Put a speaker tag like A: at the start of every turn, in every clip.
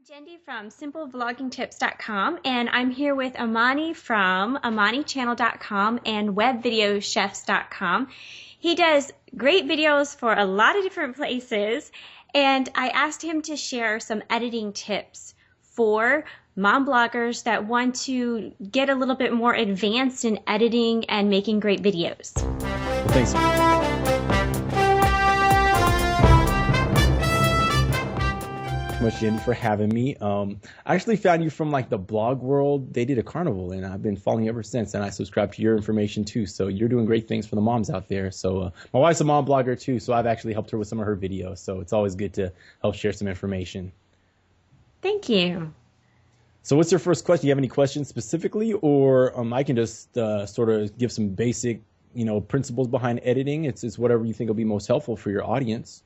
A: Jendi from simplevloggingtips.com, and I'm here with Amani from AmaniChannel.com and WebVideoChefs.com. He does great videos for a lot of different places, and I asked him to share some editing tips for mom bloggers that want to get a little bit more advanced in editing and making great videos.
B: Well, thanks. Much, Jendi, for having me. I actually found you from like the blog world. They did a carnival and I've been following ever since, and I subscribe to your information too. So you're doing great things for the moms out there. So my wife's a mom blogger too, so I've actually helped her with some of her videos. So it's always good to help share some information.
A: Thank you.
B: So what's your first question? Do you have any questions specifically, or I can just sort of give some basic, principles behind editing. It's whatever you think will be most helpful for your audience.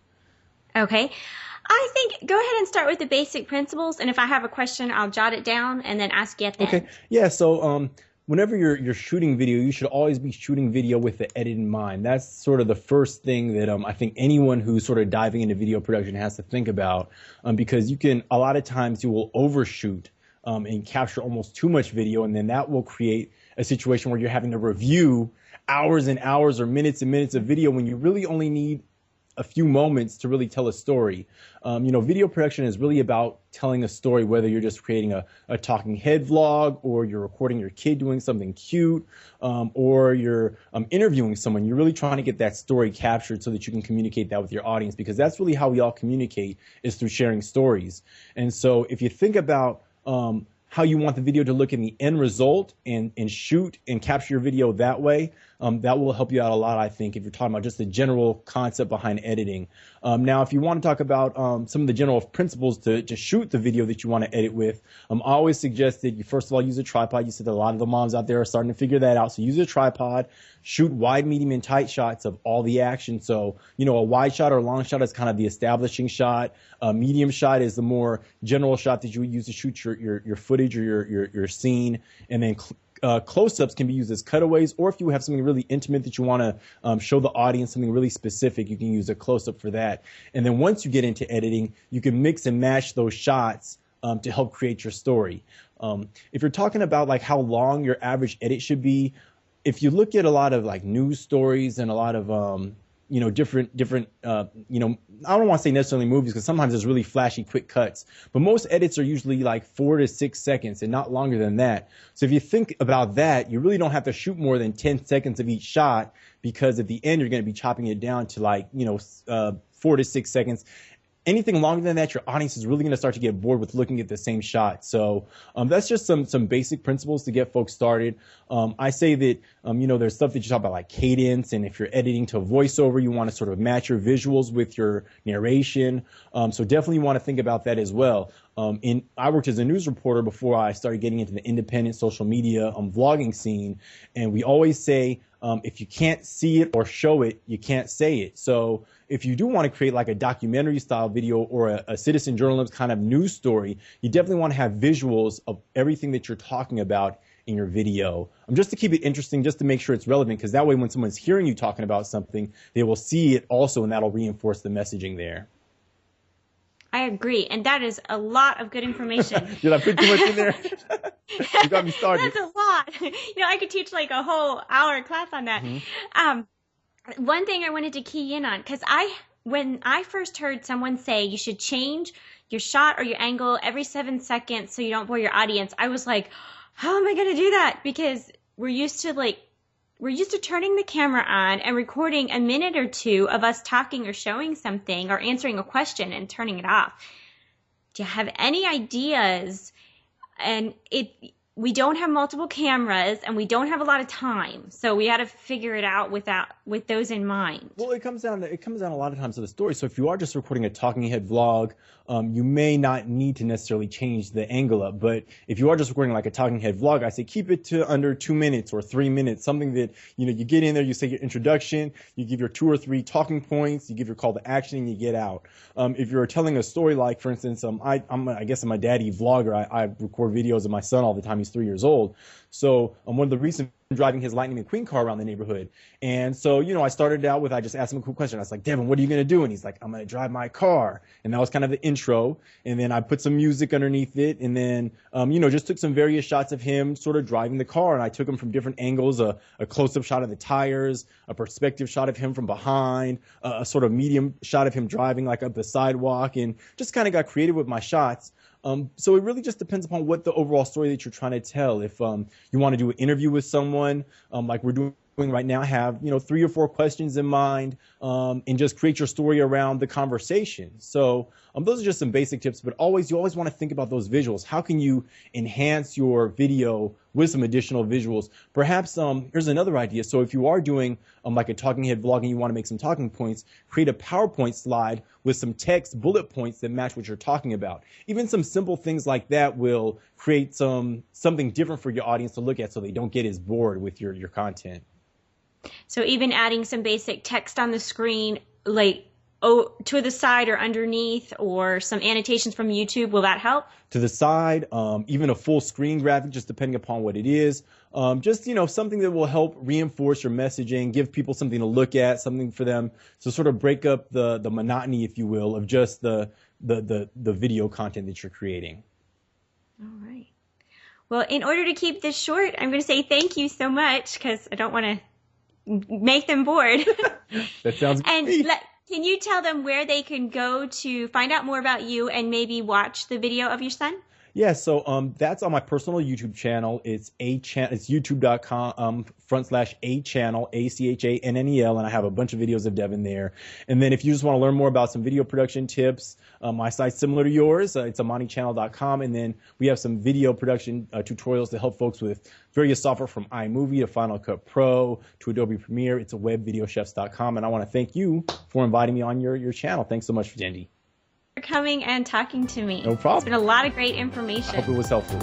A: Okay. I think go ahead and start with the basic principles, and if I have a question, I'll jot it down and then ask you at the end.
B: Okay. Yeah. So whenever you're shooting video, you should always be shooting video with the edit in mind. That's sort of the first thing that I think anyone who's sort of diving into video production has to think about, because a lot of times you will overshoot and capture almost too much video, and then that will create a situation where you're having to review hours and hours or minutes and minutes of video when you really only need a few moments to really tell a story. Video production is really about telling a story, whether you're just creating a talking head vlog, or you're recording your kid doing something cute, or you're interviewing someone. You're really trying to get that story captured so that you can communicate that with your audience, because that's really how we all communicate, is through sharing stories. And so if you think about how you want the video to look in the end result, and shoot and capture your video that way, that will help you out a lot, I think, if you're talking about just the general concept behind editing. Now, if you want to talk about some of the general principles to shoot the video that you want to edit with, I always suggest that you first of all use a tripod. You said that a lot of the moms out there are starting to figure that out. So use a tripod, shoot wide, medium, and tight shots of all the action. So, a wide shot or a long shot is kind of the establishing shot. A medium shot is the more general shot that you would use to shoot your footage or your scene. And then close-ups can be used as cutaways, or if you have something really intimate that you want to show the audience, something really specific, you can use a close-up for that. And then once you get into editing, you can mix and match those shots to help create your story. If you're talking about like how long your average edit should be, if you look at a lot of like news stories and a lot of different I don't want to say necessarily movies, because sometimes there's really flashy quick cuts, but most edits are usually like 4 to 6 seconds and not longer than that. So if you think about that, you really don't have to shoot more than 10 seconds of each shot, because at the end you're going to be chopping it down to like 4 to 6 seconds. Anything longer than that, your audience is really going to start to get bored with looking at the same shot. So that's just some basic principles to get folks started. I say that, there's stuff that you talk about like cadence, and if you're editing to voiceover, you want to sort of match your visuals with your narration. So definitely want to think about that as well. I worked as a news reporter before I started getting into the independent social media vlogging scene, and we always say, if you can't see it or show it, you can't say it. So if you do want to create like a documentary style video or a citizen journalist kind of news story, you definitely want to have visuals of everything that you're talking about in your video, just to keep it interesting, just to make sure it's relevant, because that way when someone's hearing you talking about something, they will see it also, and that'll reinforce the messaging there.
A: I agree, and that is a lot of good information.
B: Did I put too much in there? You got me started.
A: That's a lot. I could teach like a whole hour class on that. Mm-hmm. One thing I wanted to key in on, because when I first heard someone say you should change your shot or your angle every 7 seconds so you don't bore your audience, I was like, how am I going to do that? Because we're used to turning the camera on and recording a minute or two of us talking or showing something or answering a question and turning it off. Do you have any ideas? And we don't have multiple cameras, and we don't have a lot of time, so we got to figure it out with those in mind.
B: Well, it comes down a lot of times to the story. So if you are just recording a talking head vlog, you may not need to necessarily change the angle up. But if you are just recording like a talking head vlog, I say keep it to under 2 minutes or 3 minutes, something that you get in there, you say your introduction, you give your 2 or 3 talking points, you give your call to action, and you get out. If you're telling a story, like for instance, I guess I'm a daddy vlogger. I record videos of my son all the time. he's 3 years old. So one of the reasons driving his Lightning McQueen car around the neighborhood. And so, I started out with, I just asked him a cool question. I was like, Devin, what are you going to do? And he's like, I'm going to drive my car. And that was kind of the intro. And then I put some music underneath it. And then, just took some various shots of him sort of driving the car. And I took him from different angles, a close-up shot of the tires, a perspective shot of him from behind, a sort of medium shot of him driving like up the sidewalk, and just kind of got creative with my shots. So it really just depends upon what the overall story that you're trying to tell. If you want to do an interview with someone, like we're doing right now, have 3 or 4 questions in mind, and just create your story around the conversation. So those are just some basic tips, but you always want to think about those visuals. How can you enhance your video with some additional visuals? Perhaps here's another idea. So if you are doing like a talking head vlog and you want to make some talking points, create a PowerPoint slide with some text bullet points that match what you're talking about. Even some simple things like that will create something different for your audience to look at, so they don't get as bored with your content.
A: So even adding some basic text on the screen, like to the side or underneath, or some annotations from YouTube, will that help?
B: To the side, even a full screen graphic, just depending upon what it is. Just, something that will help reinforce your messaging, give people something to look at, something for them to sort of break up the monotony, if you will, of just the video content that you're creating.
A: All right. Well, in order to keep this short, I'm going to say thank you so much, because I don't want to make them bored.
B: That sounds great.
A: And can you tell them where they can go to find out more about you and maybe watch the video of your son?
B: Yeah, so that's on my personal YouTube channel. It's youtube.com/a-channel, ACHANNEL, and I have a bunch of videos of Devin there. And then if you just want to learn more about some video production tips, my site's similar to yours. It's AmaniChannel.com, and then we have some video production tutorials to help folks with various software from iMovie to Final Cut Pro to Adobe Premiere. It's webvideochefs.com, and I want to thank you for inviting me on your channel. Thanks so much, Cindy,
A: for coming and talking to me.
B: No problem.
A: It's been a lot of great information.
B: I hope it was helpful.